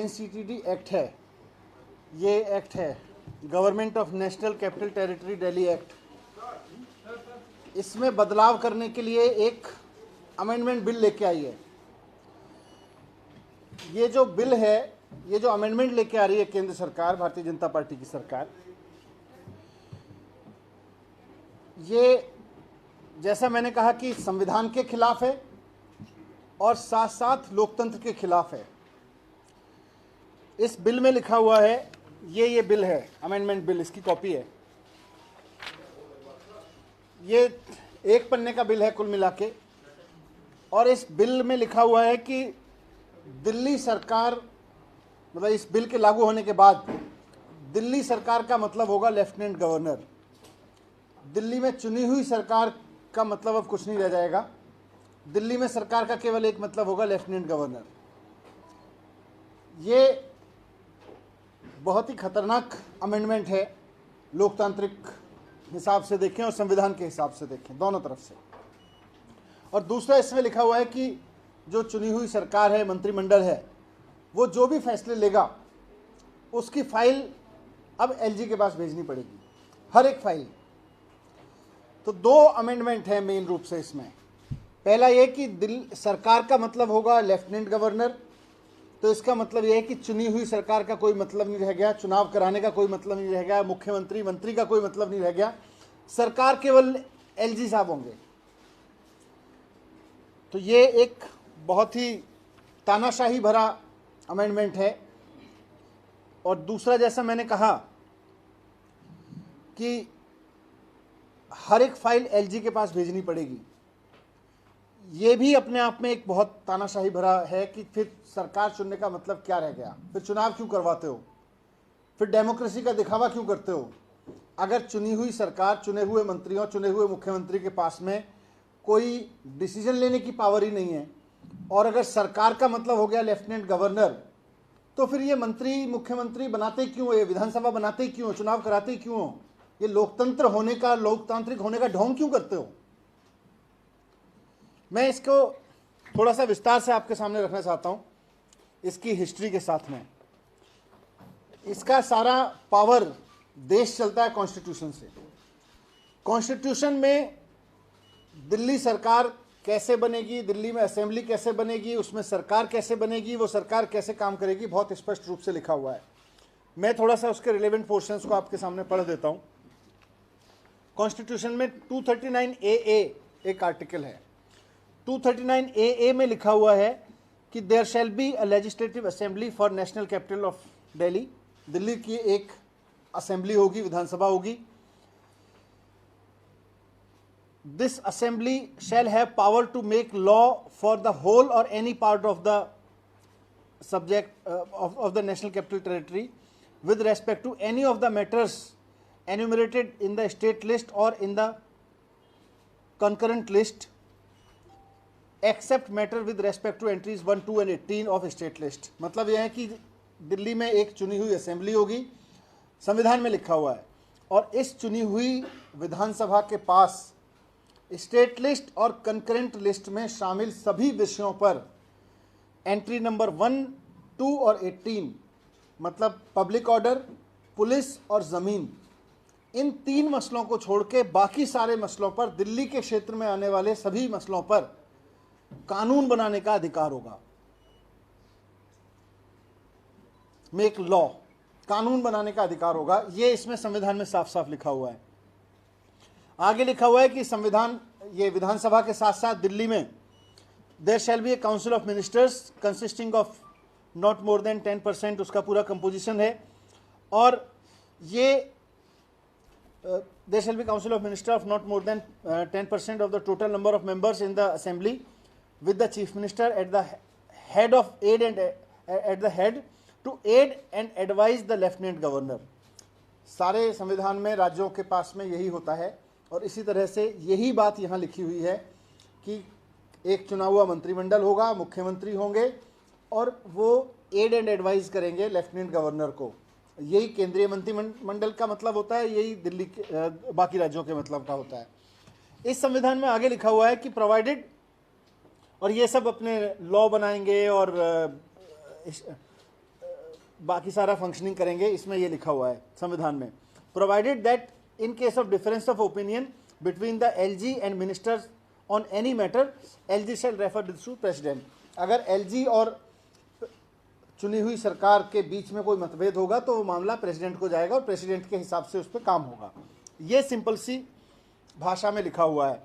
एनसीटीडी act है, ये act है government of national capital territory Delhi act, इसमें बदलाव करने के लिए एक अमेंडमेंट बिल लेके आई है। ये जो बिल है, ये जो अमेंडमेंट लेके आ रही है केंद्र सरकार, भारतीय जनता पार्टी की सरकार, ये जैसा मैंने कहा कि संविधान के खिलाफ है और साथ साथ लोकतंत्र के खिलाफ है। इस बिल में लिखा हुआ है, ये बिल है, अमेंडमेंट बिल, इसकी कॉपी है। ये 1 पन्ने का बिल है कुल मिला के, और इस बिल में लिखा हुआ है कि दिल्ली सरकार, मतलब इस बिल के लागू होने के बाद दिल्ली सरकार का मतलब होगा लेफ्टिनेंट गवर्नर। दिल्ली में चुनी हुई सरकार का मतलब अब कुछ नहीं रह जाएगा। दिल्ली में सरकार का केवल एक मतलब होगा, लेफ्टिनेंट गवर्नर। ये बहुत ही खतरनाक अमेंडमेंट है, लोकतांत्रिक हिसाब से देखें और संविधान के हिसाब से देखें, दोनों तरफ से। और दूसरा, इसमें लिखा हुआ है कि जो चुनी हुई सरकार है, मंत्रिमंडल है, वो जो भी फैसले लेगा उसकी फाइल अब एलजी के पास भेजनी पड़ेगी, हर एक फाइल। तो 2 अमेंडमेंट है मेन रूप से इसमें। पहला ये कि सरकार का मतलब होगा लेफ्टिनेंट गवर्नर, तो इसका मतलब यह है कि चुनी हुई सरकार का कोई मतलब नहीं रह गया, चुनाव कराने का कोई मतलब नहीं रह गया, मुख्यमंत्री मंत्री का कोई मतलब नहीं रह गया, सरकार केवल एलजी साहब होंगे। तो ये एक बहुत ही तानाशाही भरा अमेंडमेंट है। और दूसरा, जैसा मैंने कहा कि हर एक फाइल एलजी के पास भेजनी पड़ेगी, ये भी अपने आप में एक बहुत तानाशाही भरा है कि फिर सरकार चुनने का मतलब क्या रह गया, फिर चुनाव क्यों करवाते हो, फिर डेमोक्रेसी का दिखावा क्यों करते हो। अगर चुनी हुई सरकार, चुने हुए मंत्रियों, चुने हुए मुख्यमंत्री के पास में कोई डिसीजन लेने की पावर ही नहीं है, और अगर सरकार का मतलब हो गया लेफ्टिनेंट गवर्नर, तो फिर ये मंत्री मुख्यमंत्री बनाते क्यों हो, ये विधानसभा बनाते क्यों हो, चुनाव कराते क्यों हो, ये लोकतंत्र होने का, लोकतांत्रिक होने का ढोंग क्यों करते हो। मैं इसको थोड़ा सा विस्तार से आपके सामने रखना चाहता हूं, इसकी हिस्ट्री के साथ में। इसका सारा पावर देश चलता है कॉन्स्टिट्यूशन से। कॉन्स्टिट्यूशन में दिल्ली सरकार कैसे बनेगी, दिल्ली में असेंबली कैसे बनेगी, उसमें सरकार कैसे बनेगी, वो सरकार कैसे काम करेगी, बहुत स्पष्ट रूप से लिखा हुआ है। मैं थोड़ा सा उसके रिलेवेंट पोर्शंस को आपके सामने पढ़ देता हूं। कॉन्स्टिट्यूशन में 239 AA एक आर्टिकल है। 239 AA में लिखा हुआ है कि there shall be a legislative assembly for national capital of Delhi. Delhi की एक असेंबली होगी, विधानसभा होगी। This assembly shall have power to make law for the whole or any part of the subject of the national capital territory with respect to any of the matters enumerated in the state list or in the concurrent list except matter with respect to entries 1, 2 and 18 of state list। मतलब यह है कि दिल्ली में एक चुनी हुई assembly होगी, संविधान में लिखा हुआ है, और इस चुनी हुई विधानसभा के पास स्टेट लिस्ट और कंकरेंट लिस्ट में शामिल सभी विषयों पर एंट्री नंबर 1, 2 और 18, मतलब पब्लिक ऑर्डर, पुलिस और ज़मीन, इन 3 मसलों को छोड़ के बाकी सारे मसलों पर, दिल्ली के क्षेत्र में आने वाले सभी मसलों पर कानून बनाने का अधिकार होगा। मेक लॉ, कानून बनाने का अधिकार होगा। ये इसमें संविधान में साफ साफ लिखा हुआ है। आगे लिखा हुआ है कि संविधान, ये विधानसभा के साथ साथ दिल्ली में there shall be a council of ministers consisting of not more than 10%, उसका पूरा कंपोजिशन है। और ये there shall be council of minister of not more than 10% of the total number of members in the assembly with the chief minister at the head of aid and at the head to aid and advise the lieutenant governor। सारे संविधान में राज्यों के पास में यही होता है, और इसी तरह से यही बात यहाँ लिखी हुई है कि एक चुना हुआ मंत्रिमंडल होगा, मुख्यमंत्री होंगे, और वो एड एंड एडवाइज करेंगे लेफ्टिनेंट गवर्नर को। यही केंद्रीय मंत्रिमंडल का मतलब होता है, यही दिल्ली के बाकी राज्यों के मतलब का होता है। इस संविधान में आगे लिखा हुआ है कि प्रोवाइडेड, और ये सब अपने लॉ बनाएंगे और बाकी सारा फंक्शनिंग करेंगे, इसमें ये लिखा हुआ है संविधान में, provided that in case of difference of opinion between the LG and ministers on any matter, LG shall refer this to president. अगर एलजी और चुनी हुई सरकार के बीच में कोई मतभेद होगा तो वो मामला प्रेसिडेंट को जाएगा और प्रेसिडेंट के हिसाब से उस पर काम होगा। ये सिंपल सी भाषा में लिखा हुआ है।